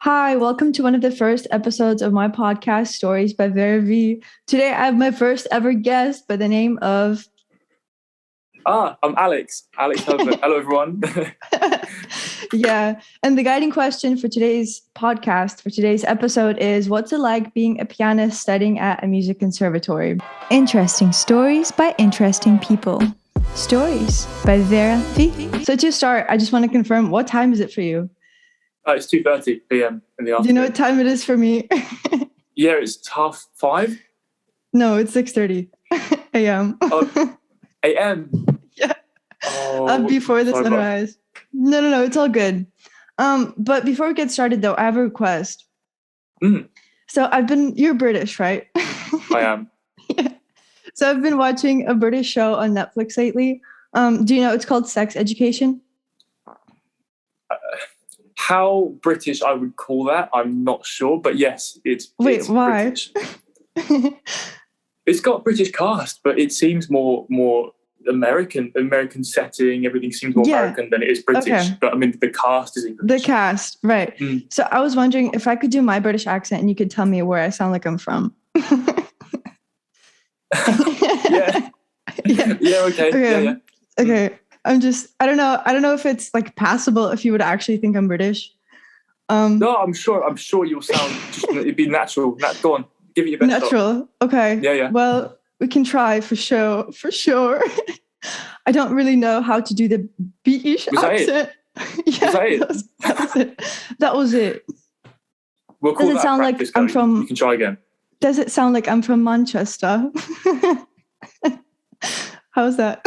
Hi, welcome to one of the first episodes of my podcast, Stories by Vera V. Today I have my first ever guest by the name of... I'm Alex. Alex Herbert. Hello, everyone. Yeah, and the guiding question for today's podcast, for today's episode is, what's it like being a pianist studying at a music conservatory? Interesting stories by interesting people. Stories by Vera V. So to start, I just want to confirm, what time is it for you? It's 2:30 p.m. in the afternoon. Do you know what time it is for me? Yeah, it's 5:30. No, it's 6:30 a.m. Oh, a.m. Yeah. Oh, before the sorry, sunrise. No, it's all good. But before we get started, though, I have a request. So you're British, right? I am. Yeah. So I've been watching a British show on Netflix lately. Do you know it's called Sex Education? How British I would call that, I'm not sure. But yes, it's why? British. It's got a British cast, but it seems more American setting. Everything seems more American than it is British. Okay. But I mean, the cast is English. The cast, right. So I was wondering if I could do my British accent and you could tell me where I sound like I'm from. Yeah. Okay. Yeah. Okay. I don't know if it's like passable if you would actually think I'm British. No, I'm sure you'll sound it'd be natural. Go on, give it your best natural shot. Okay. Yeah. Well, we can try for sure. I don't really know how to do the British accent. Yeah, that was it. We'll call does it sound like I'm from... You can try again. Does it sound like I'm from Manchester? How's that?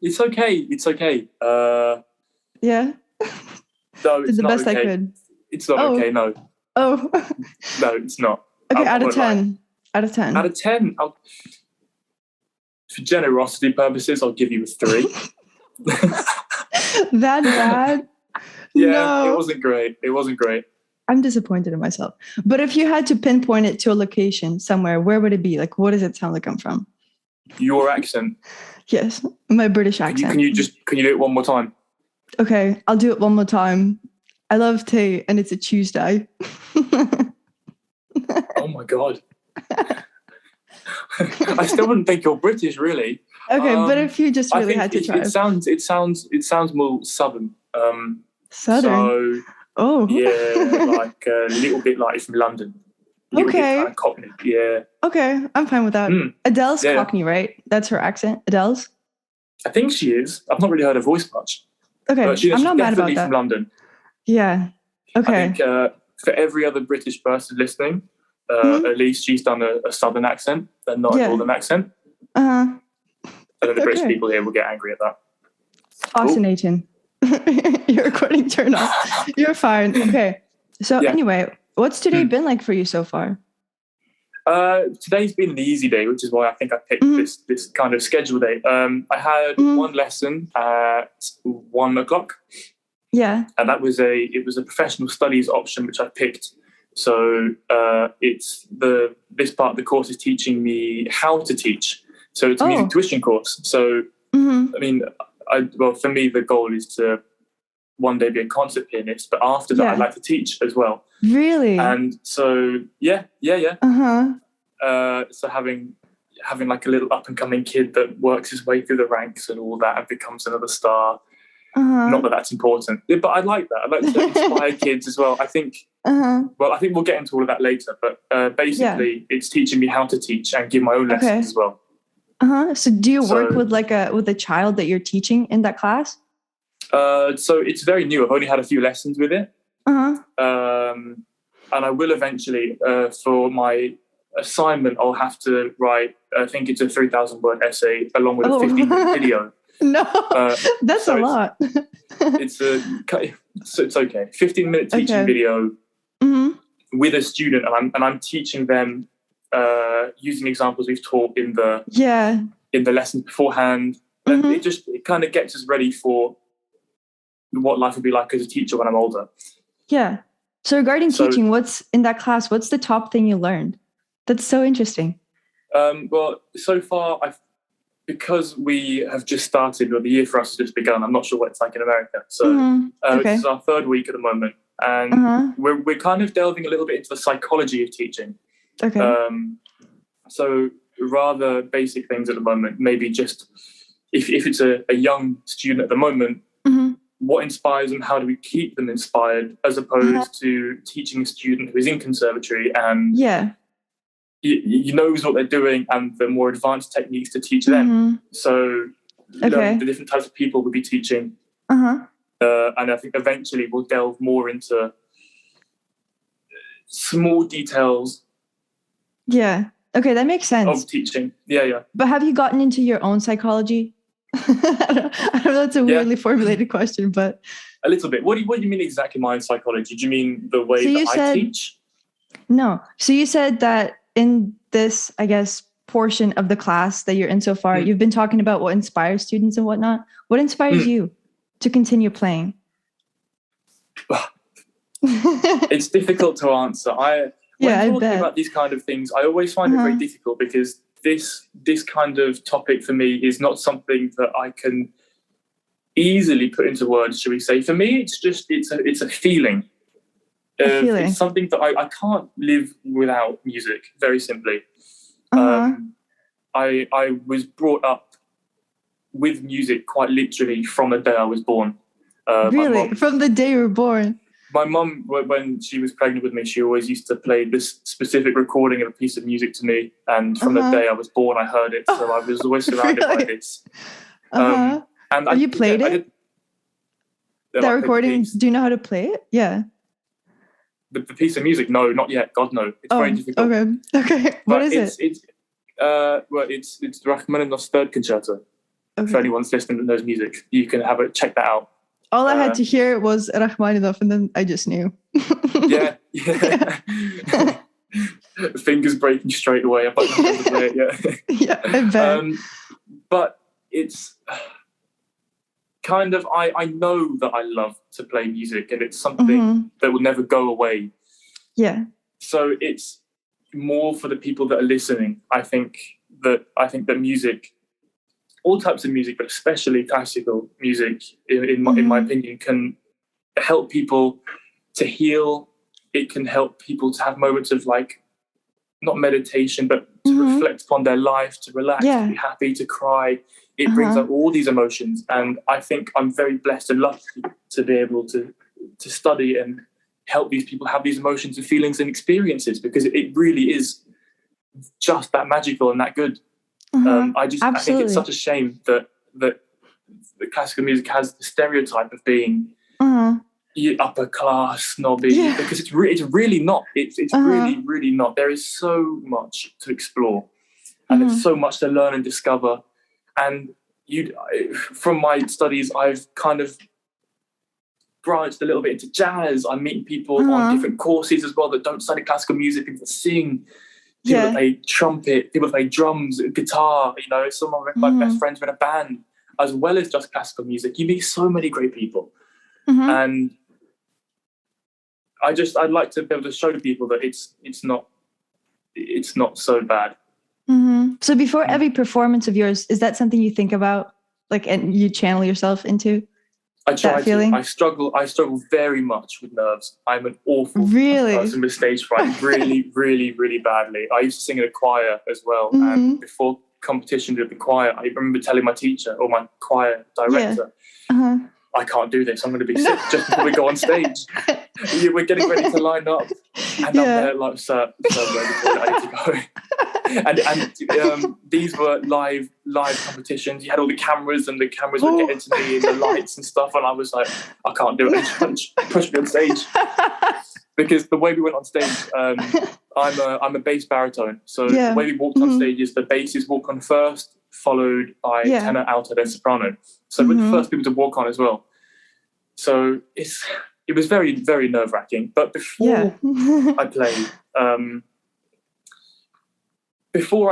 It's okay. Yeah. No, it's did the not best okay. I could. It's not okay. No. Oh. No, it's not. Okay, out of 10. Out of 10, for generosity purposes, I'll give you a 3. That bad? Yeah, no. It wasn't great. I'm disappointed in myself. But if you had to pinpoint it to a location somewhere, where would it be? Like, what does it sound like I'm from? Your accent. Yes, my British accent. Can you do it one more time? Okay, I'll do it one more time. I love tea, and it's a Tuesday. Oh my God. I still wouldn't think you're British, really. Okay, but if you just really had to try. It sounds more southern. Southern? So, yeah, like a little bit like from London. Okay. Kind of Cockney, yeah. Okay, I'm fine with that. Adele's Cockney, right? That's her accent, Adele's? I think she is. I've not really heard her voice much. Okay, but she's not mad about that. Definitely from London. Yeah, okay. I think for every other British person listening, at least she's done a southern accent and not a northern accent. And then the British people here will get angry at that. Fascinating. Your recording turned off. You're fine. Okay. So anyway, what's today been like for you so far? Today's been an easy day, which is why I think I picked this kind of schedule day. I had one lesson at 1:00. Yeah. And that was a professional studies option which I picked. So this part of the course is teaching me how to teach. So it's a music tuition course. So I mean, for me the goal is to one day be a concert pianist, but after that I'd like to teach as well. Really? And so yeah. So having like a little up and coming kid that works his way through the ranks and all that and becomes another star. Not that that's important, but I like that. I like to inspire kids as well. I think. Well, I think we'll get into all of that later. But basically, it's teaching me how to teach and give my own lessons as well. So do you work with a child that you're teaching in that class? So it's very new. I've only had a few lessons with it. And I will eventually, for my assignment, I'll have to write. I think it's a 3,000-word essay along with a 15-minute video. No, that's a lot. It's okay. 15-minute teaching video with a student, and I'm teaching them using examples we've taught in the lessons beforehand. And it kind of gets us ready for what life will be like as a teacher when I'm older. Yeah. So regarding teaching, what's in that class? What's the top thing you learned? That's so interesting. Well, so far I've because we have just started, or the year for us has just begun, I'm not sure what it's like in America. So this is our third week at the moment, and we're kind of delving a little bit into the psychology of teaching. Okay. So rather basic things at the moment, maybe just if it's a young student at the moment, what inspires them, how do we keep them inspired, as opposed to teaching a student who is in conservatory and he knows what they're doing and the more advanced techniques to teach them. So the different types of people we'll be teaching. And I think eventually we'll delve more into small details. Yeah. Okay, that makes sense. Of teaching. Yeah. But have you gotten into your own psychology? I know that's a weirdly formulated question, but... A little bit. What do you mean exactly my own psychology? Do you mean the way I teach? No. So you said that in this, I guess, portion of the class that you're in so far, you've been talking about what inspires students and whatnot. What inspires you to continue playing? It's difficult to answer. When talking about these kind of things, I always find it very difficult because this kind of topic for me is not something that I can easily put into words, shall we say. For me, it's a feeling. It's something that I can't live without music, very simply. I was brought up with music quite literally from the day I was born. Really? From the day you were born? My mum, when she was pregnant with me, she always used to play this specific recording of a piece of music to me. And from the day I was born, I heard it. So I was always surrounded by this. And you played it? That recording, do you know how to play it? Yeah. The piece of music? No, not yet. God, no. It's very difficult. Okay. What is it? It's Rachmaninoff's third concerto. For anyone's listening that knows music, you can check that out. All I had to hear was Rachmaninoff, and then I just knew. Yeah. Fingers breaking straight away. I don't know how to play it yet. Yeah, I bet. But it's kind of, I know that I love to play music, and it's something that will never go away. Yeah. So it's more for the people that are listening. I think that music, all types of music, but especially classical music, in my opinion, can help people to heal. It can help people to have moments of not meditation, but to reflect upon their life, to relax, to be happy, to cry. It brings up all these emotions. And I think I'm very blessed and lucky to be able to study and help these people have these emotions and feelings and experiences, because it really is just that magical and that good. I think it's such a shame that the classical music has the stereotype of being upper class, snobby, because it's really not. It's really, really not. There is so much to explore, and there's so much to learn and discover. And from my studies, I've kind of branched a little bit into jazz. I'm meeting people on different courses as well that don't study classical music, people that sing. People that play trumpet, people that play drums, guitar, some of my best friends are in a band, as well as just classical music. You meet so many great people. And I'd like to be able to show people that it's not so bad. So before every performance of yours, is that something you think about, and you channel yourself into? I try to. I struggle very much with nerves. I'm an awful person with stage fright, really, really, really badly. I used to sing in a choir as well, and before competitions with the choir, I remember telling my teacher or my choir director, I can't do this. I'm going to be sick just before we go on stage. We're getting ready to line up, and I'm there sir, I need to go. And these were live competitions. You had all the cameras, and the cameras were getting to me, and the lights and stuff. And I was like, I can't do it. Push me on stage, because the way we went on stage, I'm a bass baritone. So the way we walked on stage is the basses walk on first, followed by tenor, alto, then soprano. So we're the first people to walk on as well. So it was very, very nerve-wracking. But before I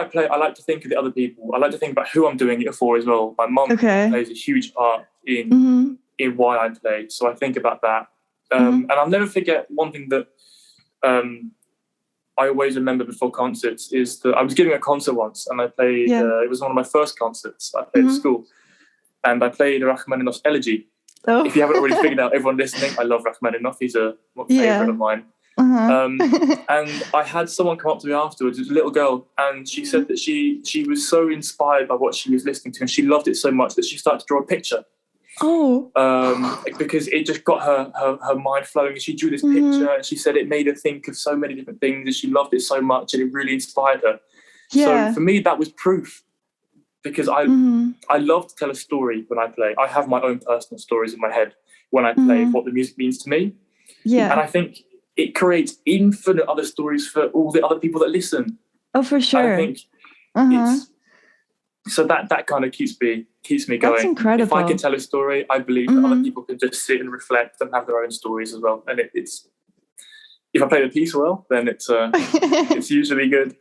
play, I like to think of the other people. I like to think about who I'm doing it for as well. My mum plays a huge part in why I play. So I think about that. And I'll never forget one thing that I always remember before concerts is that I was giving a concert once, and I played. It was one of my first concerts I played at school, and I played Rachmaninoff's Elegy. Oh. If you haven't already figured out, everyone listening, I love Rachmaninoff. He's a favorite of mine. And I had someone come up to me afterwards. It was a little girl, and she said that she was so inspired by what she was listening to, and she loved it so much that she started to draw a picture. Oh. Because it just got her mind flowing. She drew this picture, and she said it made her think of so many different things, and she loved it so much, and it really inspired her. So for me, that was proof, because I love to tell a story when I play. I have my own personal stories in my head when I play of what the music means to me. Yeah. And I think it creates infinite other stories for all the other people that listen. Oh, for sure. And I think it's so that kind of keeps me going. That's incredible. If I can tell a story, I believe that other people can just sit and reflect and have their own stories as well. And it's if I play the piece well, then it's usually good.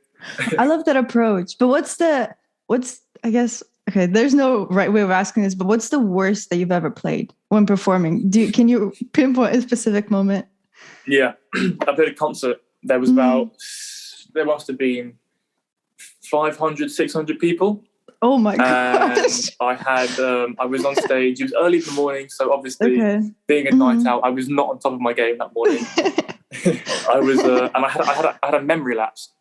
I love that approach. But what's I guess, okay, there's no right way of asking this, but what's the worst that you've ever played when performing? Can you pinpoint a specific moment? Yeah, I played a concert. There was there must have been 500, 600 people. Oh my gosh. And I was on stage. It was early in the morning, so obviously being a night out, I was not on top of my game that morning. I was, and I had a memory lapse.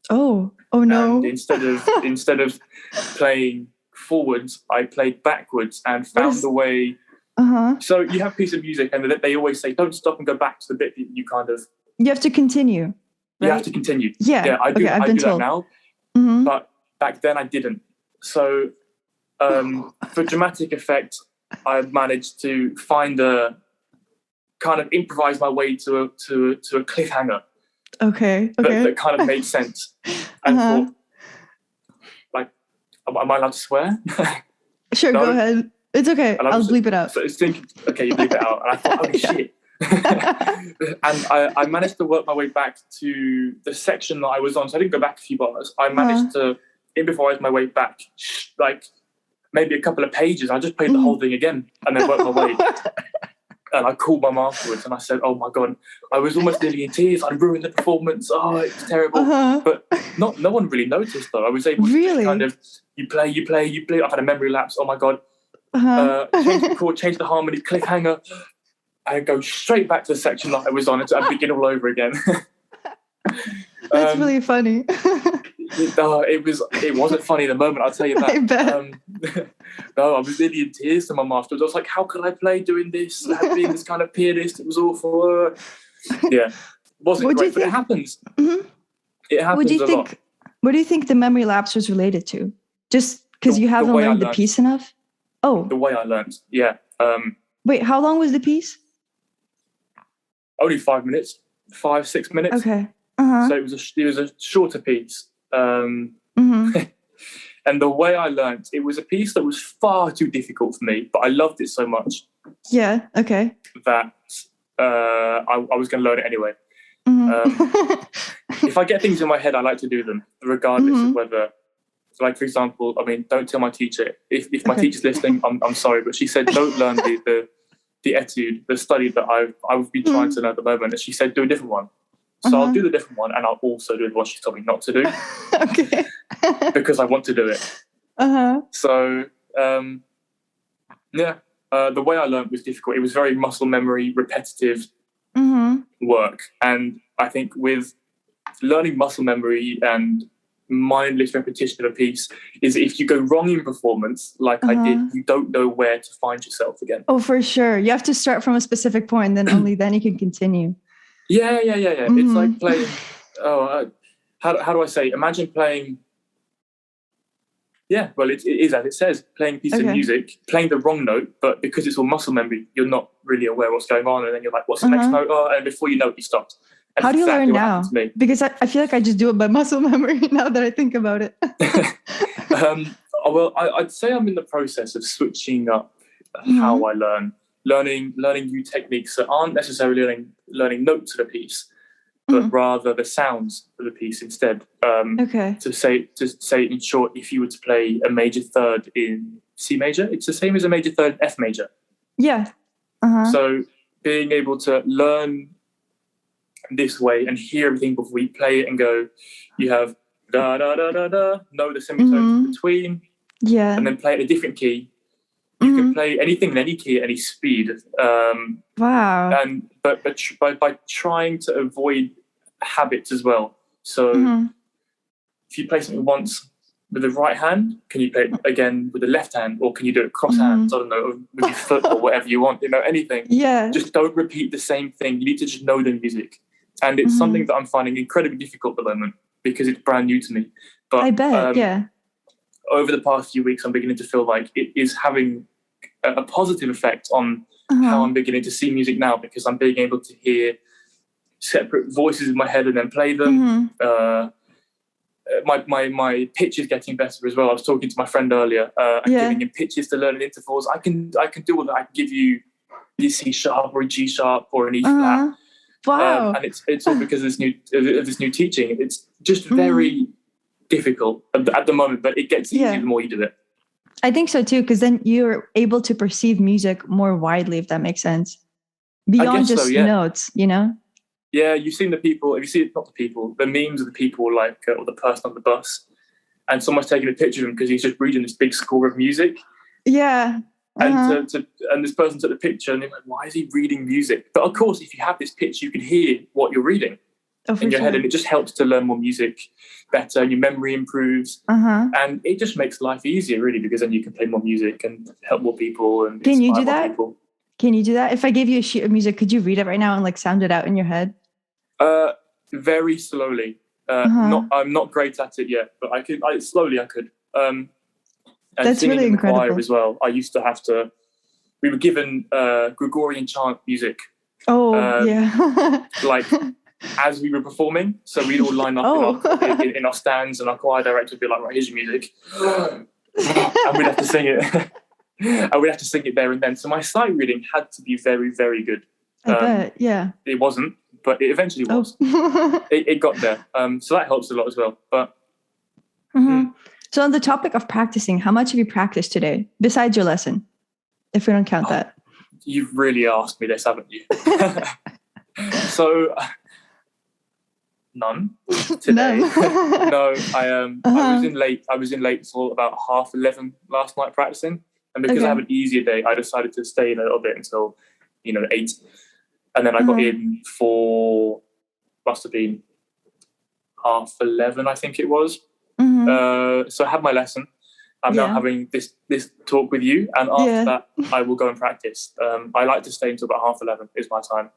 Oh no! And instead of playing forwards, I played backwards and found a way. So you have a piece of music, and they always say, "Don't stop and go back to the bit that you kind of." You have to continue. Right? You have to continue. Yeah. I do that now, but back then I didn't. So, for dramatic effect, I managed to find kind of improvise my way to a cliffhanger. Okay. That kind of made sense. And thought, like, am I allowed to swear? Sure, no? Go ahead. It's okay. I'll bleep it out. So it's thinking, okay, you bleep it out. And I thought, holy shit. And I managed to work my way back to the section that I was on. So I didn't go back a few bars. I managed to improvise my way back, like maybe a couple of pages. I just played the whole thing again and then worked my way. And I called mum afterwards and I said, oh my God, I was almost nearly in tears. I ruined the performance. Oh, it's terrible. But no one really noticed though. I was able to kind of, you play. I've had a memory lapse. Oh my God. Change the chord, change the harmony, cliffhanger. I go straight back to the section that I was on and begin all over again. That's really funny. It wasn't funny in the moment, I'll tell you that. I bet. No, I was really in tears to mum afterwards. I was like, how could I play doing this? Being this kind of pianist, it was awful. Yeah, wasn't great, but it happens. It happens a lot. What do you think the memory lapse was related to? Just because you haven't learned the piece enough? Oh. The way I learned, yeah. Wait, how long was the piece? Only 5 minutes, 5-6 minutes. Okay. So it was a shorter piece. And the way I learned, it was a piece that was far too difficult for me, but I loved it so much. Yeah. Okay. That I was going to learn it anyway. If I get things in my head, I like to do them, regardless of whether. Like, for example, I mean, don't tell my teacher. If my teacher's listening, I'm sorry, but she said don't learn the etude, the study that I would be trying to learn at the moment. And she said do a different one. So I'll do the different one, and I'll also do the one she told me not to do. Okay. Because I want to do it. So, the way I learned was difficult. It was very muscle memory, repetitive work. And I think with learning muscle memory and mindless repetition of a piece is if you go wrong in performance, like I did, you don't know where to find yourself again. Oh, for sure. You have to start from a specific point, and then only then you can continue. Yeah. It's like playing. How do I say? Imagine playing. Yeah, well, it is as it says, playing a piece of music, playing the wrong note, but because it's all muscle memory, you're not really aware what's going on, and then you're like, "What's the next note?" Oh, and before you know it, you stopped. And how do you learn now? Because I feel like I just do it by muscle memory now that I think about it. Well, I'd say I'm in the process of switching up how I learn. Learning new techniques that aren't necessarily learning notes of a piece, but rather the sounds of the piece instead. To say in short, if you were to play a major third in C major, it's the same as a major third in F major. Yeah. So being able to learn this way and hear everything before you play it and go, you have da da da da da, know the semitones in between, and then play it in a different key. You can play anything in any key at any speed. Wow. And but by trying to avoid habits as well. So if you play something once with the right hand, can you play it again with the left hand, or can you do it cross hands? I don't know, with your foot or whatever you want. Anything. Yeah. Just don't repeat the same thing. You need to just know the music, and it's something that I'm finding incredibly difficult at the moment because it's brand new to me. But I bet. Over the past few weeks, I'm beginning to feel like it is having a positive effect on how I'm beginning to see music now, because I'm being able to hear separate voices in my head and then play them. My pitch is getting better as well. I was talking to my friend earlier and giving him pitches to learn in intervals. I can do all that. I can give you a C sharp or a G sharp or an E flat. Wow! And it's all because of this new teaching. It's just very difficult at the moment, but it gets easier the more you do it. I think so too, because then you're able to perceive music more widely, if that makes sense, beyond just notes. Yeah, you've seen the people. Have you seen not the people? The memes of the people, like or the person on the bus, and someone's taking a picture of him because he's just reading this big score of music. Yeah. And this person took the picture, and they're like, "Why is he reading music?" But of course, if you have this pitch, you can hear what you're reading in your head, and it just helps to learn more music better, and your memory improves, and it just makes life easier, really, because then you can play more music and help more people. And can you do that? Can you do that? If I gave you a sheet of music, could you read it right now and like sound it out in your head? Very slowly. I'm not great at it yet, but I could. Slowly I could. And that's singing really in the incredible. choir as well. I used to have to. We were given Gregorian chant music. Oh, yeah. Like as we were performing, so we'd all line up in our stands, and our choir director would be like, "Right, here's your music," and we'd have to sing it. And we'd have to sing it there and then. So my sight reading had to be very, very good. I bet, yeah. It wasn't, but it eventually was. It got there. So that helps a lot as well. But So on the topic of practicing, how much have you practiced today, besides your lesson, if we don't count that? You've really asked me this, haven't you? So none today. No, I was in late. I was in late till about 11:30 last night practicing. And because I have an easier day, I decided to stay in a little bit until, 8. And then I got in for, must have been 11:30, I think it was. So I had my lesson. I'm now having this talk with you. And after that, I will go and practice. I like to stay until about 11:30 is my time.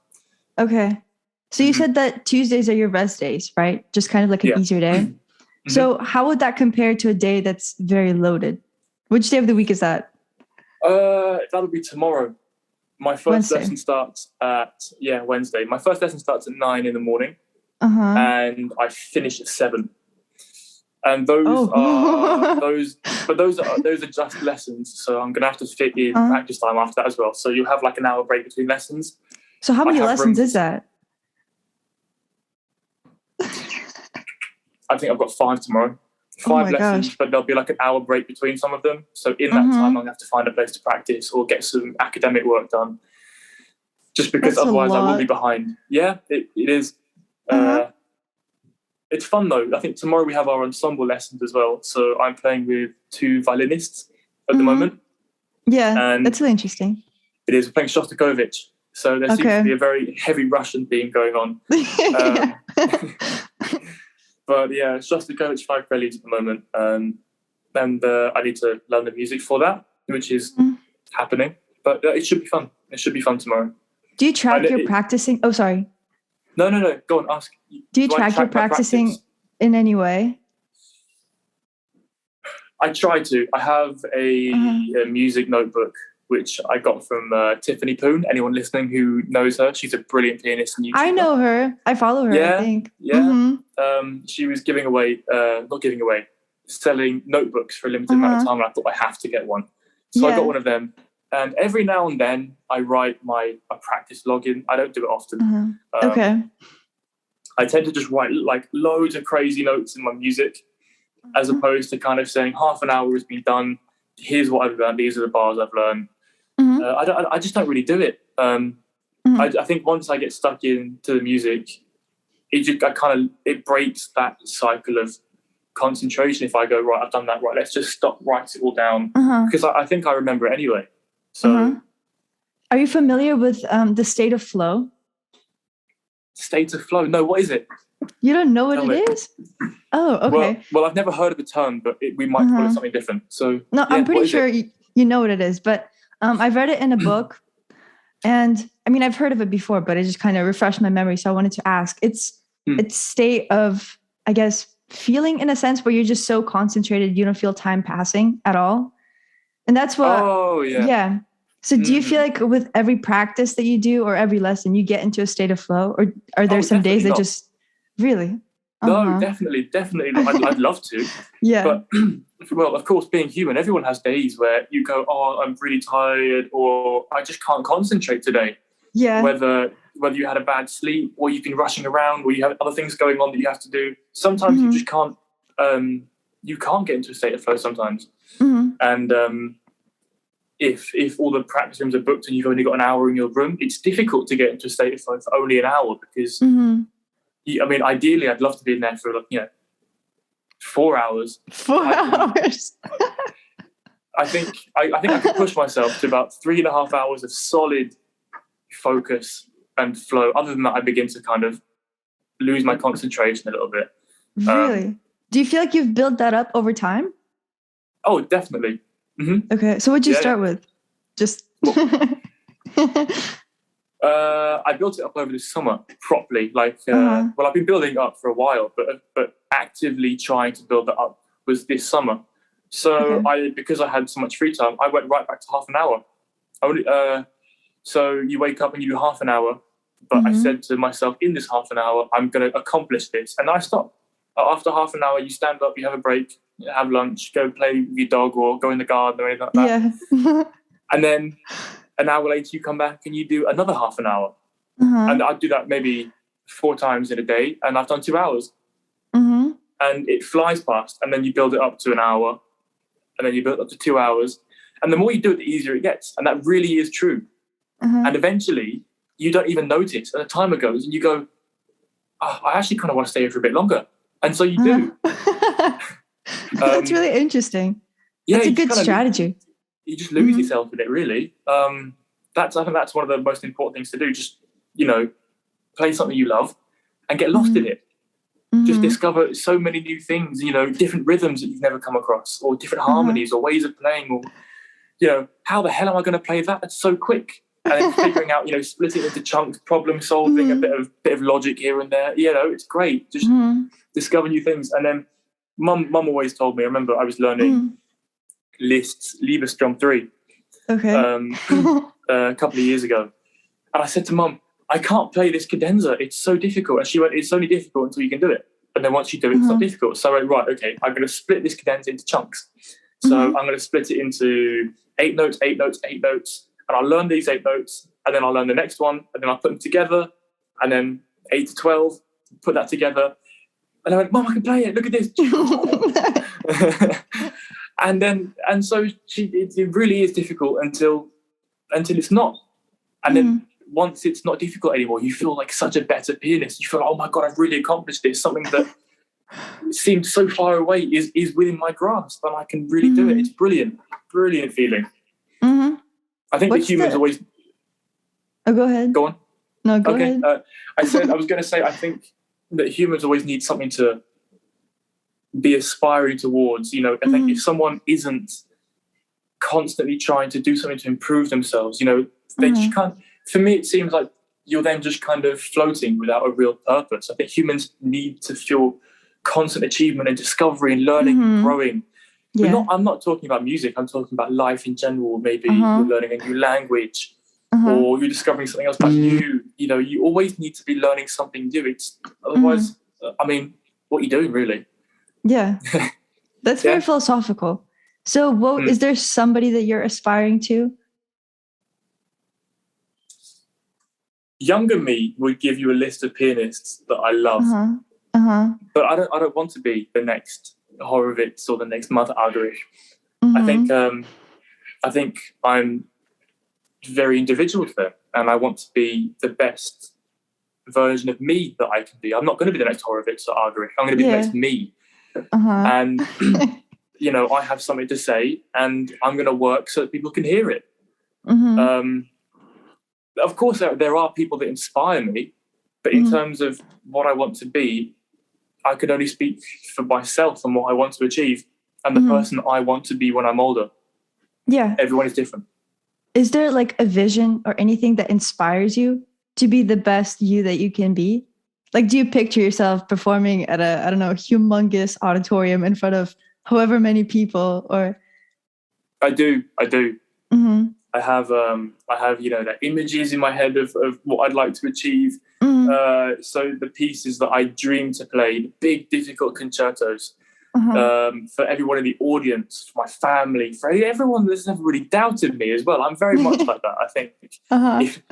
Okay. So you said that Tuesdays are your rest days, right? Just kind of like an easier day. So how would that compare to a day that's very loaded? Which day of the week is that? That'll be tomorrow. My first lesson starts at Wednesday. My first lesson starts at 9 in the morning, and I finish at 7. And those are just lessons. So I'm gonna have to fit in practice time after that as well. So you'll have like an hour break between lessons. So how many lessons is that? I think I've got 5 tomorrow. 5 lessons, but there'll be like an hour break between some of them. So in that time, I'm going to have to find a place to practice or get some academic work done. Just because otherwise I will be behind. Yeah, it is. It's fun though. I think tomorrow we have our ensemble lessons as well. So I'm playing with 2 violinists at the moment. Yeah, and that's really interesting. It is. We're playing Shostakovich. So there seems to be a very heavy Russian theme going on. But yeah, Shostakovich 5 preludes at the moment. And I need to learn the music for that, which is happening. But it should be fun. It should be fun tomorrow. Do you track your practicing? Oh, sorry. No. Go on, ask. Do you track your practicing in any way? I try to. I have a music notebook, which I got from Tiffany Poon. Anyone listening who knows her, she's a brilliant pianist and YouTuber. I know her. I follow her, I think. Yeah. She was selling notebooks for a limited amount of time, and I thought I have to get one. So I got one of them. And every now and then I write my practice login. I don't do it often. I tend to just write like loads of crazy notes in my music, as opposed to kind of saying half an hour has been done. Here's what I've learned. These are the bars I've learned. I just don't really do it. I think once I get stuck into the music, it breaks that cycle of concentration. If I go, right, I've done that, right, let's just stop, write it all down, because I think I remember it anyway. So, are you familiar with the state of flow? State of flow? No, what is it? You don't know what it is? Oh, okay. Well, I've never heard of the term, but we might call it something different. So, no, I'm pretty sure you know what it is, but I've read it in a book, and I mean, I've heard of it before, but it just kind of refreshed my memory. So I wanted to ask. It's state of, I guess, feeling in a sense where you're just so concentrated you don't feel time passing at all, and that's what. Oh yeah. So do you feel like with every practice that you do or every lesson you get into a state of flow, or are there some days that just really? No, definitely. I'd love to. Yeah. But well, of course, being human, everyone has days where you go, oh, I'm really tired, or I just can't concentrate today. Yeah. Whether you had a bad sleep, or you've been rushing around, or you have other things going on that you have to do. Sometimes you just can't. You can't get into a state of flow sometimes. And if all the practice rooms are booked and you've only got an hour in your room, it's difficult to get into a state of flow for only an hour, because I mean, ideally, I'd love to be in there for 4 hours. 4 hours. I think I could push myself to about 3.5 hours of solid focus and flow. Other than that, I begin to kind of lose my concentration a little bit. Really? Do you feel like you've built that up over time? Oh, definitely. Okay, so what'd you start with? Just. I built it up over the summer properly. Well, I've been building it up for a while, but actively trying to build it up was this summer. So because I had so much free time, I went right back to half an hour. So you wake up and you do half an hour, but I said to myself, in this half an hour, I'm going to accomplish this, and I stopped. After half an hour, you stand up, you have a break, you have lunch, go play with your dog, or go in the garden or anything like that. Yeah. And then an hour later, you come back and you do another half an hour. And I do that maybe 4 times in a day, and I've done 2 hours. And it flies past, and then you build it up to an hour, and then you build it up to 2 hours. And the more you do it, the easier it gets. And that really is true. And eventually, you don't even notice, and the timer goes, and you go, oh, I actually kind of want to stay here for a bit longer. And so you do. That's really interesting. Yeah, that's a good strategy. You just lose yourself in it, really. I think that's one of the most important things to do. Just, play something you love and get lost in it. Just discover so many new things, different rhythms that you've never come across, or different harmonies or ways of playing, or, how the hell am I going to play that? That's so quick. And then figuring out, splitting it into chunks, problem solving, a bit of logic here and there. It's great. Just discover new things. And then mum always told me, I remember I was learning Liszt's Liebesstrom 3 a couple of years ago. And I said to Mum, I can't play this cadenza. It's so difficult. And she went, it's only difficult until you can do it. And then once you do it, it's not difficult. So I went, right, okay, I'm going to split this cadenza into chunks. So I'm going to split it into 8 notes, 8 notes, 8 notes. And I'll learn these 8 notes. And then I'll learn the next one. And then I'll put them together. And then 8 to 12, put that together. And I went, Mum, I can play it. Look at this. And so it really is difficult until it's not. And then once it's not difficult anymore, you feel like such a better pianist. You feel like, oh my God, I've really accomplished this. Something that seemed so far away is within my grasp, and I can really do it. It's brilliant feeling. I think that humans always. Oh, go ahead. Go on. No, go ahead. I was going to say, I think that humans always need something to be aspiring towards. I think if someone isn't constantly trying to do something to improve themselves, they just can't. For me, it seems like you're then just kind of floating without a real purpose. I think humans need to feel constant achievement and discovery and learning and growing. Yeah. I'm not talking about music. I'm talking about life in general. Maybe you're learning a new language or you're discovering something else about you. You always need to be learning something new. Otherwise, what are you doing, really? Yeah. That's very philosophical. So is there somebody that you're aspiring to? Younger me would give you a list of pianists that I love. But I don't want to be the next Horowitz or the next Mother Argerich. I think I'm very individual to them, and I want to be the best version of me that I can be. I'm not going to be the next Horowitz or Argerich. I'm going to be the next me. And, you know, I have something to say and I'm going to work so that people can hear it. Of course, there are people that inspire me, but in terms of what I want to be, I could only speak for myself and what I want to achieve and the person I want to be when I'm older. Yeah. Everyone is different. Is there like a vision or anything that inspires you to be the best you that you can be? Like, do you picture yourself performing at a, I don't know, humongous auditorium in front of however many people? Or I do. I have, you know, the images in my head of what I'd like to achieve. So the pieces that I dream to play, the big, difficult concertos, for everyone in the audience, for my family, for everyone that's never really doubted me as well. I'm very much like that. I think if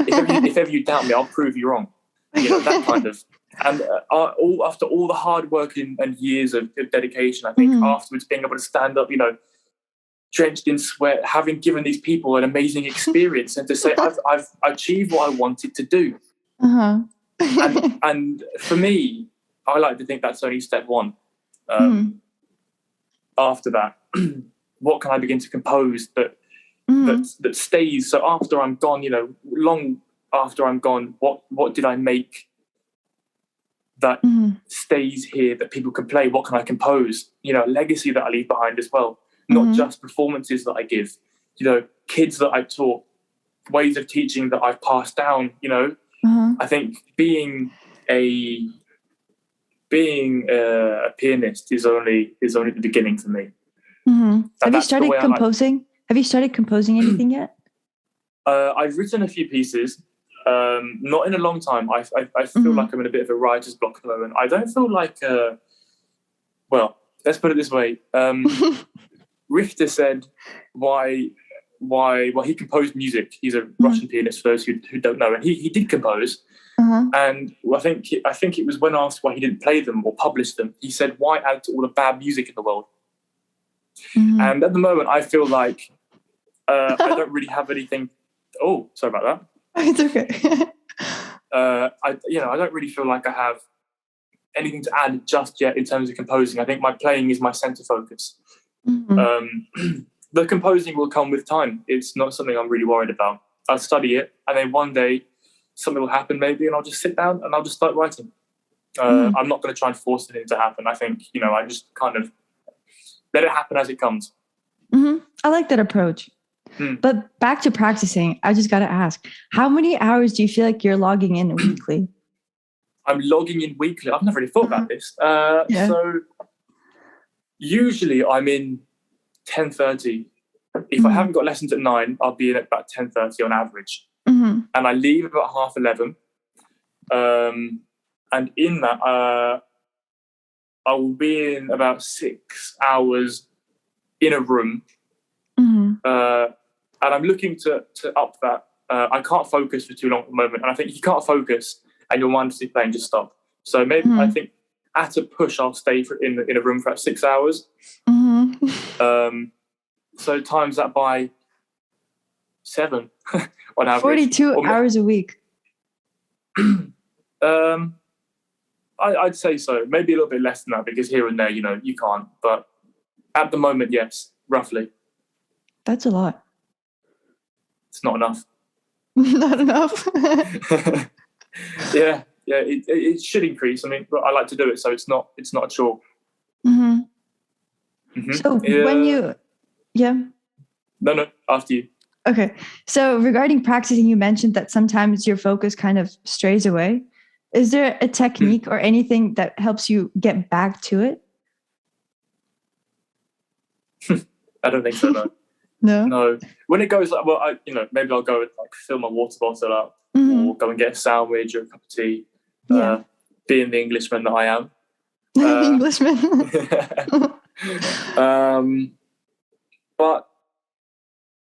ever you doubt me, I'll prove you wrong. You know, that kind of. And after all the hard work and years of dedication, I think afterwards being able to stand up, you know, drenched in sweat, having given these people an amazing experience, and to say I've achieved what I wanted to do. And for me, I like to think that's only step one. After that, what can I begin to compose that stays? So after I'm gone, you know, long after I'm gone, what did I make that stays here that people can play? What can I compose? You know, a legacy that I leave behind as well. Not just performances that I give, you know, kids that I've taught, ways of teaching that I've passed down, you know. I think being a pianist is only the beginning for me. Have you started composing? Have you started composing anything yet? I've written a few pieces, not in a long time. I feel like I'm in a bit of a writer's block at the moment. I don't feel like, well, let's put it this way. Richter said why he composed music. He's a Russian pianist, for those who don't know, and he did compose. And I think it was when asked why he didn't play them or publish them, he said, why add to all the bad music in the world? And at the moment, I feel like I don't really have anything. Oh, sorry about that. It's okay. I don't really feel like I have anything to add just yet in terms of composing. I think my playing is my center focus. The composing will come with time. It's not something I'm really worried about. I'll study it, and then one day something will happen maybe, and I'll just sit down and I'll just start writing. I'm not going to try and force anything to happen. I think, you know, I just kind of let it happen as it comes. I like that approach. But back to practicing, I just got to ask, how many hours do you feel like you're logging in weekly? I'm logging in weekly. I've never really thought about this. So usually I'm in 10:30. If I haven't got lessons at 9, I'll be in at about 10:30 on average. And I leave about 11:30. And in that, I will be in about 6 hours in a room. And I'm looking to up that. I can't focus for too long at the moment. And I think if you can't focus and your mind is playing, just stop. So maybe I think at a push, I'll stay in a room for about 6 hours. So times that by 7 on average. 42 hours a week. I'd say so. Maybe a little bit less than that, because here and there, you know, you can't. But at the moment, yes, roughly. That's a lot. It's not enough. Not enough. Yeah, it should increase. I mean, but I like to do it, so it's not a chore. So when you, No, after you. Okay. So regarding practicing, you mentioned that sometimes your focus kind of strays away. Is there a technique or anything that helps you get back to it? I don't think so, no. No. When it goes like, well, maybe I'll go and like fill my water bottle up or go and get a sandwich or a cup of tea. Being the Englishman that I am. Englishman. But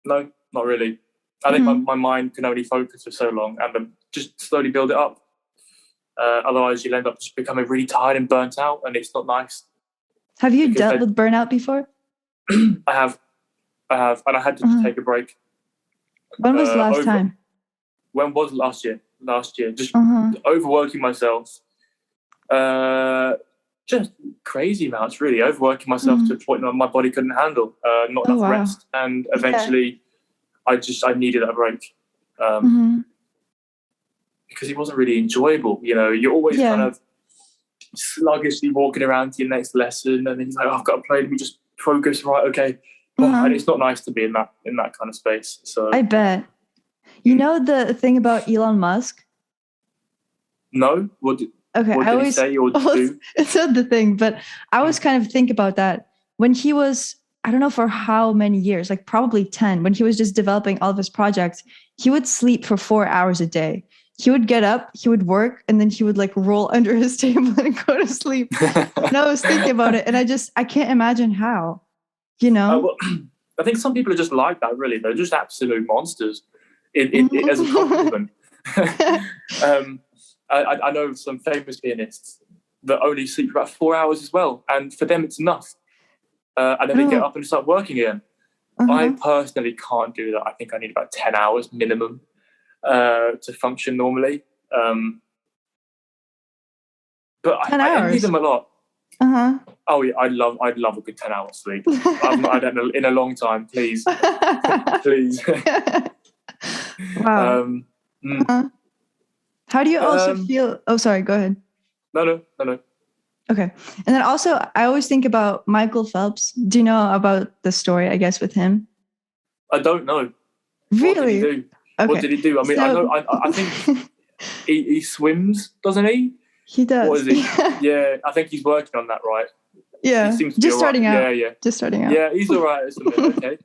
no, not really. I think my mind can only focus for so long, and just slowly build it up. Otherwise, you'll end up just becoming really tired and burnt out, and it's not nice. Have you dealt with burnout before? I have, and I had to take a break. When was the last time? When was last year? last year, just overworking myself. Just crazy amounts, really, overworking myself to a point where my body couldn't handle, not enough rest, and eventually I needed a break, because it wasn't really enjoyable. You know, you're always kind of sluggishly walking around to your next lesson, and then you're like, oh, I've got to play, let me just focus, right, okay. And it's not nice to be in that kind of space. So I bet. You know the thing about Elon Musk? No? What did he say or do? It's not the thing, but I always kind of think about that. When he was, I don't know for how many years, like probably 10, when he was just developing all of his projects, he would sleep for 4 hours a day. He would get up, he would work, and then he would like roll under his table and go to sleep. And I was thinking about it, and I can't imagine how, you know? Well, I think some people are just like that, really. They're just absolute monsters as a compliment. I know some famous pianists that only sleep for about 4 hours as well, and for them it's enough. And then they get up and start working again. I personally can't do that. I think I need about 10 hours minimum to function normally. But I envy them a lot. Oh yeah, I'd love a good 10 hours sleep. I've not had that in a long time. Please, please. Wow. How do you also feel? Oh, sorry. Go ahead. No. Okay. And then also, I always think about Michael Phelps. Do you know about the story, I guess, with him? I don't know. Really? What did he do? Okay. What did he do? I mean, I think he swims, doesn't he? He does. What is he? Yeah, I think he's working on that, right? Yeah. He seems to just be starting right. out. Yeah. Just starting out. Yeah, he's all right. Okay.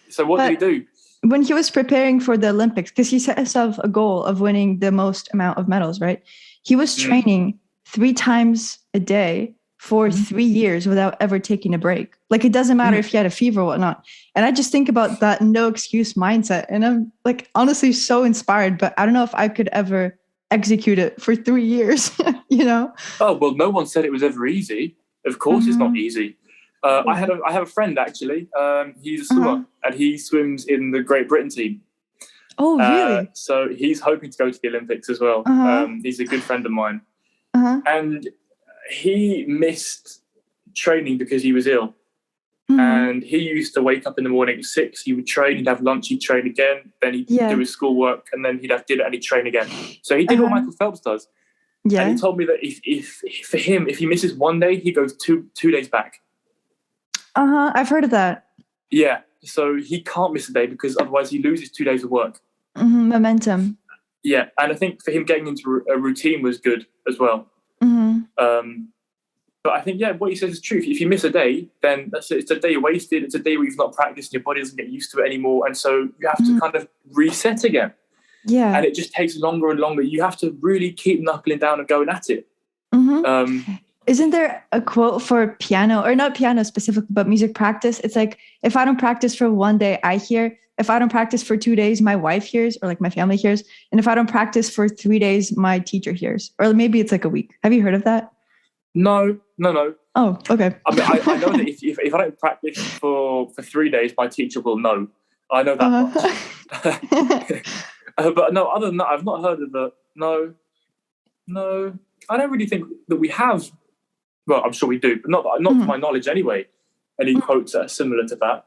So what did he do? When he was preparing for the Olympics, because he set himself a goal of winning the most amount of medals, right? He was training 3 times a day for 3 years without ever taking a break. Like, it doesn't matter if he had a fever or whatnot. And I just think about that no excuse mindset. And I'm like, honestly, so inspired, but I don't know if I could ever execute it for 3 years, you know? Oh, well, no one said it was ever easy. Of course it's not easy. I have a friend, actually. He's a swimmer, and he swims in the Great Britain team. Oh, really? So he's hoping to go to the Olympics as well. He's a good friend of mine. And he missed training because he was ill. And he used to wake up in the morning at 6. He would train, he'd have lunch, he'd train again. Then he'd do his schoolwork, and then he'd have dinner and he'd train again. So he did what Michael Phelps does. Yeah. And he told me that if for him, if he misses one day, he goes two days back. I've heard of that. Yeah. So he can't miss a day because otherwise he loses 2 days of work. Momentum. Yeah. And I think for him getting into a routine was good as well. But I think, what he says is true. If you miss a day, then it's a day wasted. It's a day where you've not practiced and your body doesn't get used to it anymore. And so you have to kind of reset again. Yeah. And it just takes longer and longer. You have to really keep knuckling down and going at it. Isn't there a quote for piano, or not piano specifically, but music practice? It's like, if I don't practice for 1 day, I hear. If I don't practice for 2 days, my wife hears, or like my family hears. And if I don't practice for 3 days, my teacher hears. Or maybe it's like a week. Have you heard of that? No. Oh, okay. I mean, I know that if I don't practice for 3 days, my teacher will know. I know that much. But no, other than that, I've not heard of the. No. I don't really think that we have. Well, I'm sure we do, but not to my knowledge anyway. Any quotes that are similar to that.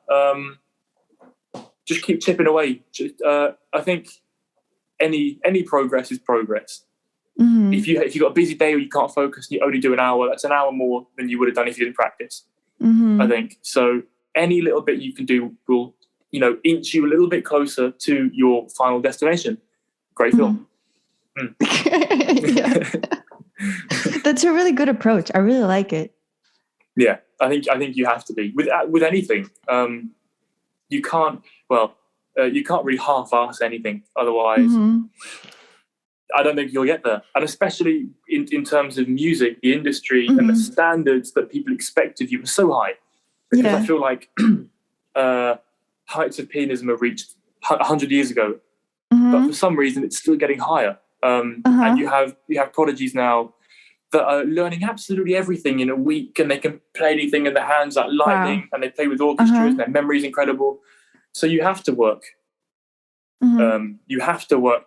Just keep chipping away. I think any progress is progress. If you've got a busy day or you can't focus and you only do an hour, that's an hour more than you would have done if you didn't practice. I think so. Any little bit you can do will, inch you a little bit closer to your final destination. Great film. That's a really good approach. I really like it. Yeah, I think you have to be with anything. You can't really half-ass anything. Otherwise, I don't think you'll get there. And especially in terms of music, the industry and the standards that people expect of you are so high. Because I feel like heights of pianism are reached 100 years ago, but for some reason it's still getting higher. And you have prodigies now that are learning absolutely everything in a week, and they can play anything in their hands like lightning, and they play with orchestras, and their memory is incredible. So you have to work. You have to work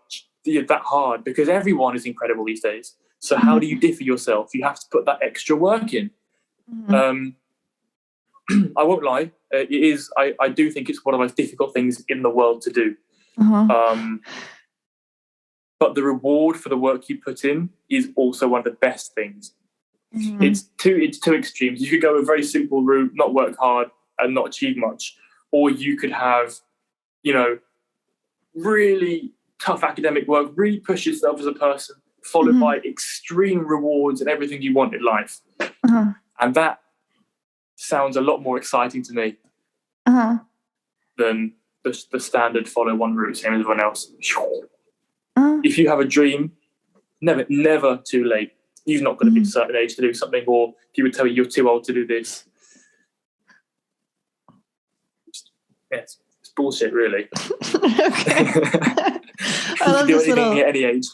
that hard because everyone is incredible these days. So how do you differ yourself? You have to put that extra work in. I won't lie. It is. I do think it's one of the most difficult things in the world to do. But the reward for the work you put in is also one of the best things. It's two extremes. You could go a very simple route, not work hard and not achieve much, or you could have, really tough academic work, really push yourself as a person, followed by extreme rewards and everything you want in life. And that sounds a lot more exciting to me than the standard follow one route, same as everyone else. If you have a dream, never too late. You're not going to be a certain age to do something, or people tell you you're too old to do this. It's bullshit, really. I love this at any age.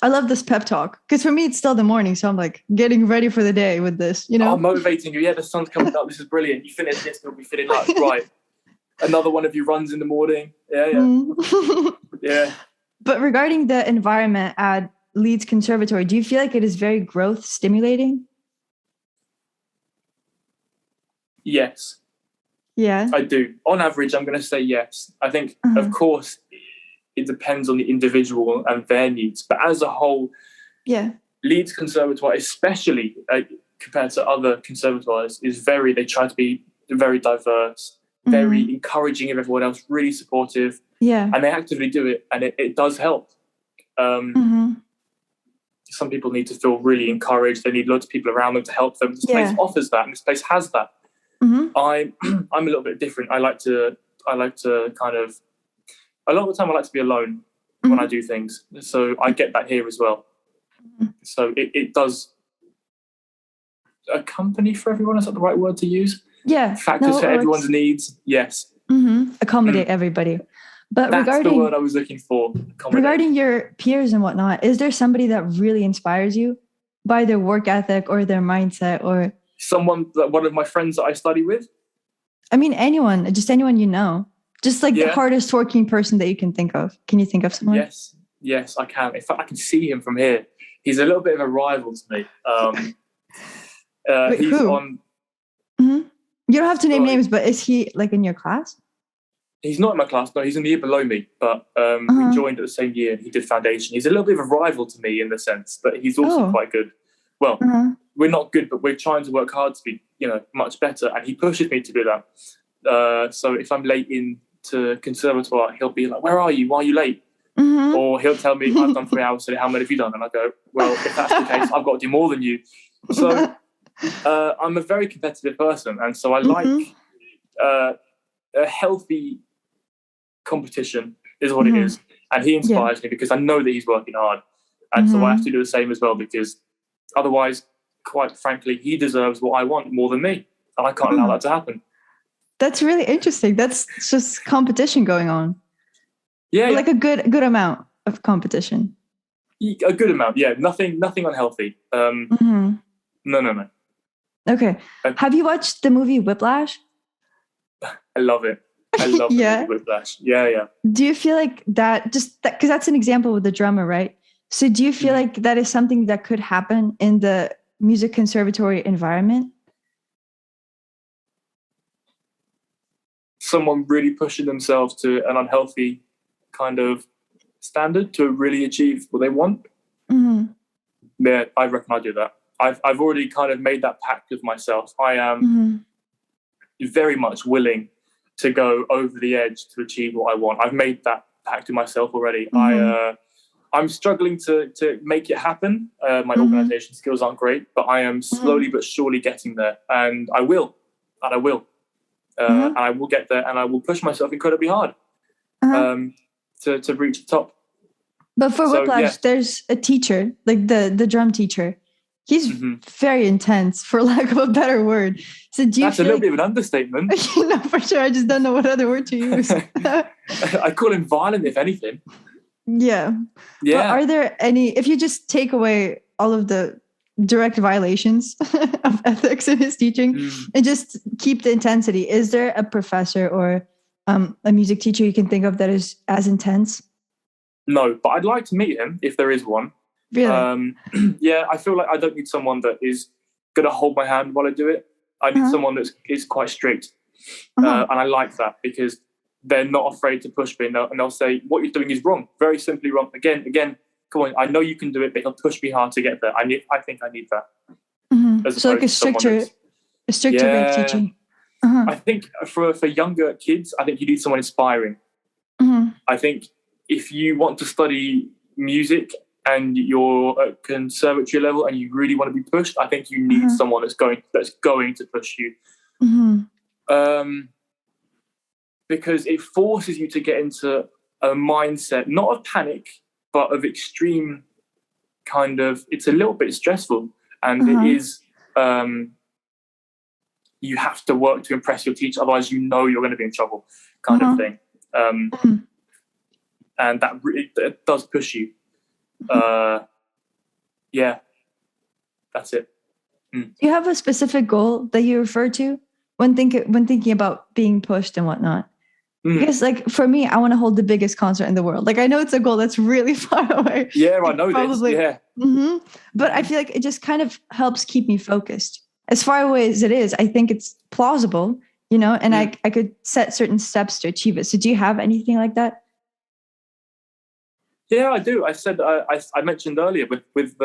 I love this pep talk because for me it's still the morning, so I'm like getting ready for the day with this. I'm motivating you. Yeah, the sun's coming up. This is brilliant. You finish this, you'll be feeling like right. Another one of you runs in the morning. Yeah. But regarding the environment at Leeds Conservatory, do you feel like it is very growth stimulating? Yes. Yeah. I do. On average, I'm going to say yes. I think, of course, it depends on the individual and their needs. But as a whole, Leeds Conservatoire, especially compared to other conservatoires, they try to be very diverse, very encouraging of everyone else, really supportive. Yeah. And they actively do it, and it does help. Some people need to feel really encouraged. They need loads of people around them to help them. This place offers that, and this place has that. I'm a little bit different. I like to kind of, a lot of the time I like to be alone when I do things. So I get that here as well. So it does accompany for everyone. Is that the right word to use? Yeah. Factors for everyone's needs. Yes. Accommodate everybody. But that's the word I was looking for. Regarding your peers and whatnot, is there somebody that really inspires you by their work ethic or their mindset, or one of my friends that I study with? I mean, anyone, just anyone you know. Just like the hardest working person that you can think of. Can you think of someone? Yes, I can. In fact, I can see him from here. He's a little bit of a rival to me. Wait, he's who? on. You don't have to name names, but is he like in your class? He's not in my class, no, he's in the year below me, but we joined at the same year and he did foundation. He's a little bit of a rival to me in the sense, but he's also quite good. Well, we're not good, but we're trying to work hard to be, much better. And he pushes me to do that. So if I'm late into Conservatoire, he'll be like, "Where are you? Why are you late?" Or he'll tell me, "I've done 3 hours today. How many have you done?" And I go, "Well, if that's the case, I've got to do more than you." So I'm a very competitive person. And so I like a healthy competition is what it is. And he inspires me because I know that he's working hard. And so I have to do the same as well, because otherwise, quite frankly, he deserves what I want more than me. And I can't allow that to happen. That's really interesting. That's just competition going on. Yeah. Like a good amount of competition. A good amount, yeah. Nothing unhealthy. No. Okay. Have you watched the movie Whiplash? I love it. I love the movie Whiplash. Yeah. Do you feel like that, just because that's an example with the drummer, right? So do you feel like that is something that could happen in the music conservatory environment? Someone really pushing themselves to an unhealthy kind of standard to really achieve what they want. Yeah, I reckon I do that. I've already kind of made that pact with myself. I am very much willing to go over the edge to achieve what I want. I've made that pact with myself already. I'm struggling to make it happen. My organisation skills aren't great, but I am slowly but surely getting there, and I will. And I will get there, and I will push myself incredibly hard to reach the top. But for Whiplash, there's a teacher, like the drum teacher. He's very intense, for lack of a better word. So do you That's a little bit of an understatement. No, for sure. I just don't know what other word to use. I call him violent, if anything. Yeah. But are there any, if you just take away all of the direct violations of ethics in his teaching and just keep the intensity, is there a professor or a music teacher you can think of that is as intense? No, but I'd like to meet him if there is one. Really? Yeah, I feel like I don't need someone that is going to hold my hand while I do it. I need someone that is quite strict. And I like that because they're not afraid to push me, and they'll say, what you're doing is wrong, very simply wrong. Again, come on, I know you can do it, but it'll push me hard to get there. I think I need that. So like a stricter way of teaching. I think for younger kids, I think you need someone inspiring. I think if you want to study music and you're at conservatory level and you really want to be pushed, I think you need someone that's going to push you. Because it forces you to get into a mindset, not of panic, but of extreme kind of, it's a little bit stressful. And it is, you have to work to impress your teacher, otherwise you're going to be in trouble kind of thing. And that really it does push you. Yeah, that's it. Do you have a specific goal that you refer to when thinking about being pushed and whatnot? Because like for me, I want to hold the biggest concert in the world. Like I know it's a goal that's really far away. Yeah, I know probably, this. Yeah. But I feel like it just kind of helps keep me focused. As far away as it is, I think it's plausible, and I could set certain steps to achieve it. So do you have anything like that? Yeah, I do. I said I mentioned earlier with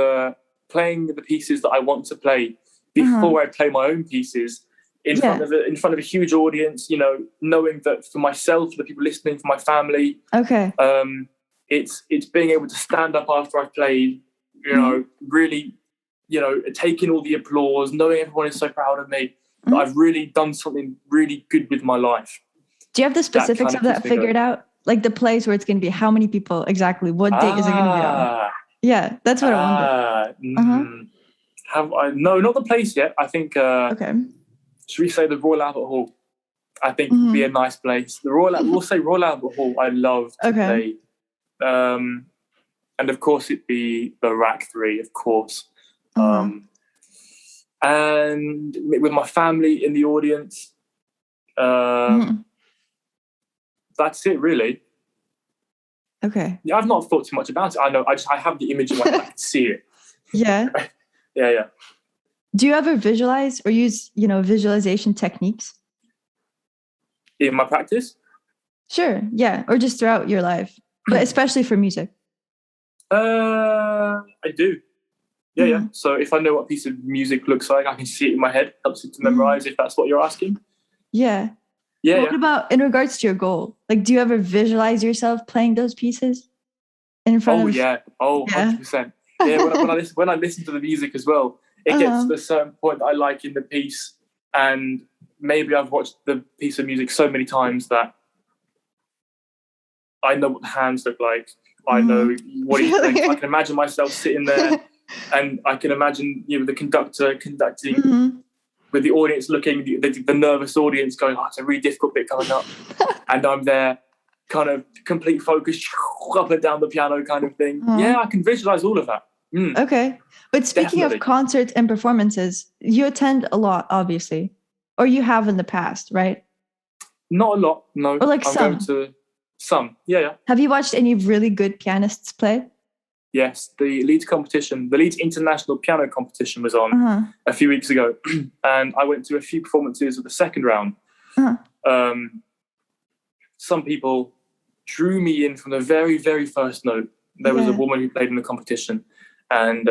playing the pieces that I want to play before I play my own pieces. In front of a huge audience, knowing that for myself, for the people listening, for my family, it's being able to stand up after I've played, really, taking all the applause, knowing everyone is so proud of me, that I've really done something really good with my life. Do you have the specifics of that figured out? Like the place where it's going to be, how many people exactly, what date is it going to be on? Yeah, that's what I wonder. Have I? No, not the place yet. I think. Should we say the Royal Albert Hall? I think would be a nice place. We'll say Royal Albert Hall. I love to play. And of course it'd be the Rack 3, of course. And with my family in the audience. That's it, really. Okay. Yeah, I've not thought too much about it. I know. I have the image in my head. I can see it. Yeah. Yeah. Do you ever visualize or use, visualization techniques? In my practice? Sure. Yeah. Or just throughout your life, but especially for music. I do. Yeah. So if I know what a piece of music looks like, I can see it in my head. Helps it to memorize, if that's what you're asking. Yeah. Yeah. What about in regards to your goal? Like, do you ever visualize yourself playing those pieces in front of? Yeah. 100%. Yeah. When I listen to the music as well, it gets to a certain point that I like in the piece, and maybe I've watched the piece of music so many times that I know what the hands look like. I know what he's doing. I can imagine myself sitting there, and I can imagine the conductor conducting with the audience looking, the nervous audience going, it's a really difficult bit coming up, and I'm there, kind of complete focus, up and down the piano kind of thing. Yeah, I can visualize all of that. Okay. But speaking of concerts and performances, you attend a lot, obviously, or you have in the past, right? Not a lot, no. Or like I'm some? Going to some, yeah. Have you watched any really good pianists play? Yes, the Leeds competition, the Leeds International Piano Competition was on a few weeks ago, and I went to a few performances of the second round. Some people drew me in from the very, very first note. There was a woman who played in the competition, and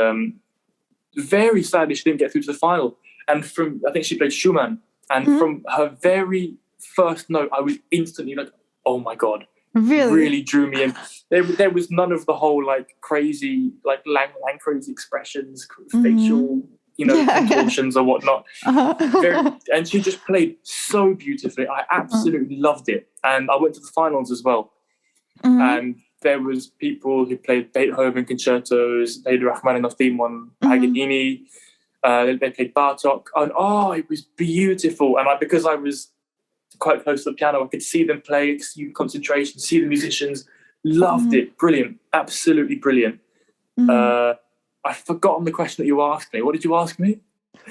very sadly she didn't get through to the final. And I think she played Schumann, and from her very first note, I was instantly like, oh my God. Really drew me in. There was none of the whole crazy, lang crazy expressions, facial, contortions or whatnot. And she just played so beautifully. I absolutely loved it. And I went to the finals as well. And there was people who played Beethoven concertos, played the Rachmaninoff theme one, Paganini. They played Bartok, and it was beautiful. And because I was quite close to the piano, I could see them play, see concentration, see the musicians. Loved it. Brilliant. Absolutely brilliant. I've forgotten the question that you asked me. What did you ask me?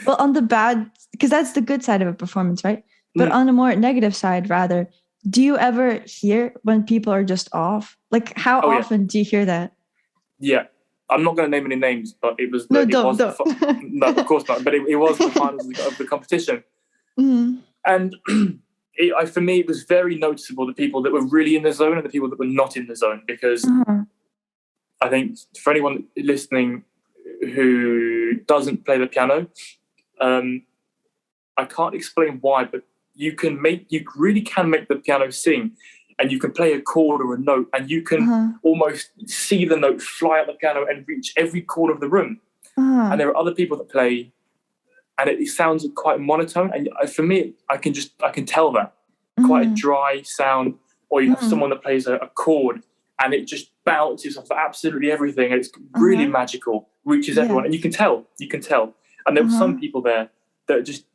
Well, on the bad, because that's the good side of a performance, right? But on the more negative side, rather, Do you ever hear when people are just off? Like, how often do you hear that? Yeah. I'm not going to name any names, but it was... No, don't. No, of course not. But it was the finals of the competition. Mm-hmm. And for me, it was very noticeable, the people that were really in the zone and the people that were not in the zone. Because I think for anyone listening who doesn't play the piano, I can't explain why, but you really can make the piano sing, and you can play a chord or a note, and you can almost see the note fly out the piano and reach every corner of the room. And there are other people that play, and it sounds quite monotone. And for me, I can tell that quite a dry sound. Or you have someone that plays a chord, and it just bounces off absolutely everything, and it's really magical, reaches everyone, and you can tell. And there were some people there that just,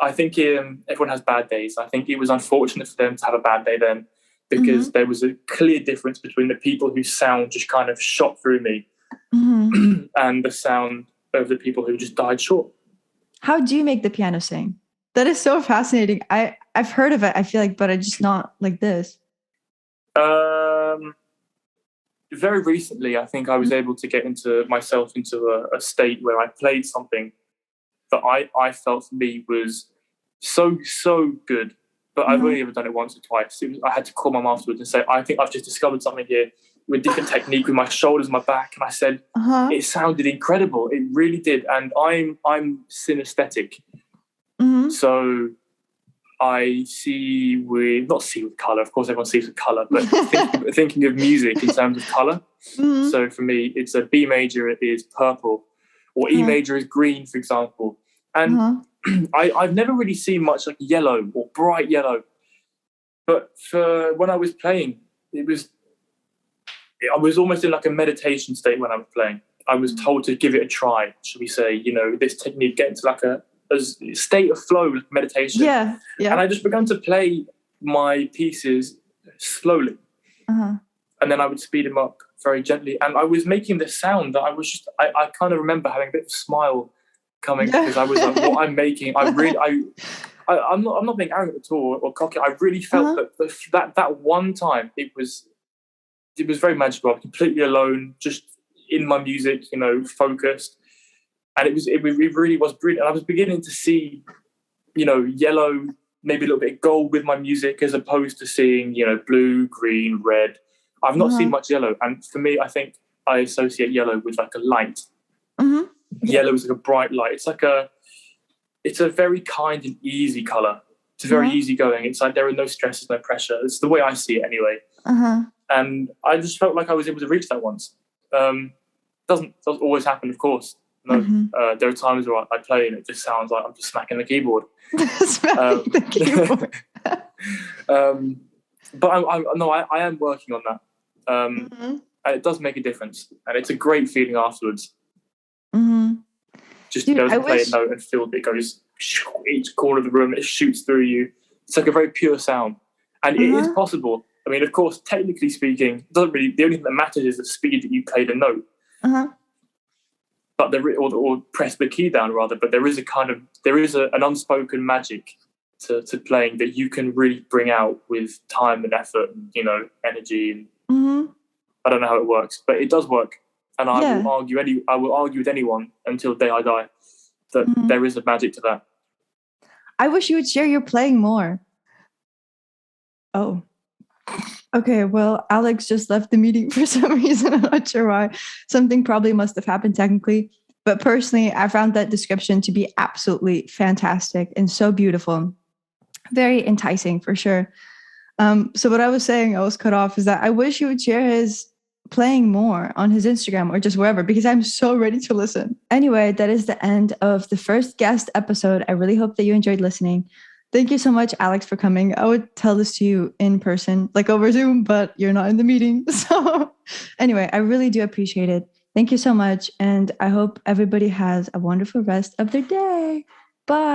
I think everyone has bad days. I think it was unfortunate for them to have a bad day then, because there was a clear difference between the people whose sound just kind of shot through me and the sound of the people who just died short. How do you make the piano sing? That is so fascinating. I've heard of it, I feel like, but I just not like this. Very recently, I think I was able to get myself into a state where I played something that I felt for me was so good, but I've only ever done it once or twice. I had to call my mom afterwards and say, I think I've just discovered something here with different technique with my shoulders and my back. And I said, it sounded incredible. It really did. And I'm synesthetic. So I not see with colour. Of course, everyone sees with colour, but thinking of music in terms of colour. So for me, it's a B major is purple, or E major is green, for example. And I've never really seen much like yellow or bright yellow. But for when I was playing, I was almost in like a meditation state when I was playing. I was told to give it a try, should we say, this technique, get into like a state of flow, like meditation. Yeah. And I just began to play my pieces slowly. And then I would speed them up very gently. And I was making this sound that I kind of remember having a bit of a smile coming because I was like, what I'm making, I'm not being arrogant at all or cocky. I really felt that one time it was very magical. I was completely alone, just in my music, focused. And it really was brilliant. And I was beginning to see, yellow, maybe a little bit of gold with my music, as opposed to seeing, blue, green, red. I've not seen much yellow. And for me, I think I associate yellow with like a light. Yellow is like a bright light. It's a very kind and easy colour. It's very easy going. It's like there are no stresses, no pressure. It's the way I see it anyway. And I just felt like I was able to reach that once. Doesn't always happen, of course. No, there are times where I play and it just sounds like I'm just smacking the keyboard. But I am working on that. And it does make a difference. And it's a great feeling afterwards. Just to be able to play a note and feel that it goes each corner of the room, it shoots through you. It's like a very pure sound. And it is possible. I mean, of course, technically speaking, the only thing that matters is the speed that you play the note. But or press the key down rather. But there is an unspoken magic to playing that you can really bring out with time and effort and energy. And I don't know how it works, but it does work. And I will argue with anyone until the day I die that there is a magic to that. I wish you would share your playing more. Oh. Okay, well, Alex just left the meeting for some reason. I'm not sure why. Something probably must have happened technically. But personally, I found that description to be absolutely fantastic and so beautiful. Very enticing, for sure. So what I was saying, I was cut off, is that I wish he would share his playing more on his Instagram or just wherever, because I'm so ready to listen. Anyway, that is the end of the first guest episode. I really hope that you enjoyed listening. Thank you so much, Alex, for coming. I would tell this to you in person, like over Zoom, but you're not in the meeting. So anyway, I really do appreciate it. Thank you so much. And I hope everybody has a wonderful rest of their day. Bye.